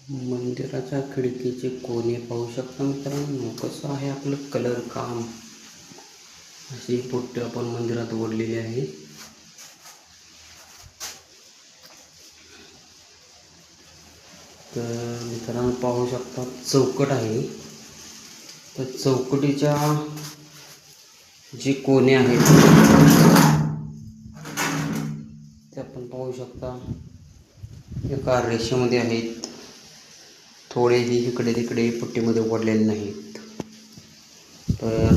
मंदिराच्या खिडकीचे कोने पाहू शकता मित्रांनो. कसं आहे आपलं कलर काम. अशी पोट्टे आपण मंदिरात ओढलेली आहे. तर मित्रांनो पाहू शकता चौकट आहे. तर चौकटीच्या जे कोने आहेत ते आपण पाहू शकता एका रेषेमध्ये आहेत. थोडेही इकडे तिकडे पट्टीमध्ये ओढलेले नाहीत. तर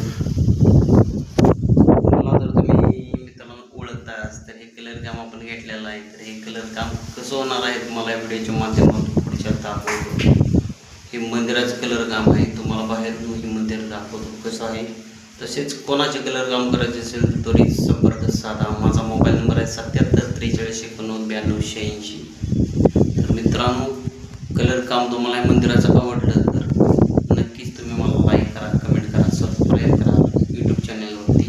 मला जर तुम्ही मित्रांनो ओळखतास तर हे कलर काम आपण घेतलेलं आहे. तर हे कलर काम कसं होणार आहे तुम्हाला व्हिडिओच्या माध्यमातून पुढच्या दाखवतो. हे मंदिराचं कलर काम आहे. तुम्हाला बाहेरून हे मंदिर दाखवतो कसं आहे. तसेच कोणाचे कलर काम करायचे असेल तरी संपर्क साधा. माझा मोबाईल नंबर आहे 77 43 89 92 86. तर मित्रांनो कलर काम तुम्हाला मंदिराचं आवडलं तर नक्कीच तुम्ही मला लाईक करा, कमेंट करा, सबस्क्राईब करा यूट्यूब चॅनलवरती.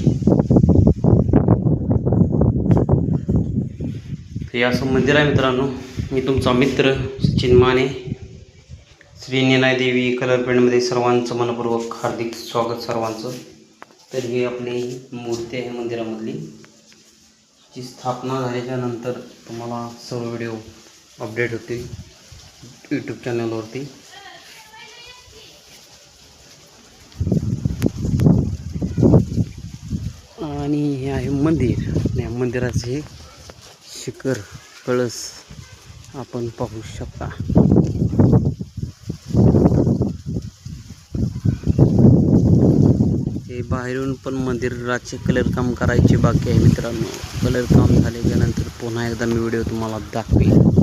हे असं मंदिर आहे मित्रांनो. मी तुमचा मित्र सचिन माने. श्री निनाय देवी कलर पेंटमध्ये सर्वांचं मनपूर्वक हार्दिक स्वागत सर्वांचं. तर ही आपली मूर्ती आहे मंदिरामधली. जी स्थापना झाल्याच्या नंतर तुम्हाला सर्व व्हिडिओ अपडेट होतील यूट्यूब चॅनलवरती. आणि हे आहे मंदिर. या मंदिराचे शिखर कळस आपण पाहू शकता. हे बाहेरून पण मंदिराचे कलर काम करायचे बाकी आहे मित्रांनो. कलर काम झाल्याच्या नंतर पुन्हा एकदा मी व्हिडिओ तुम्हाला दाखवेन.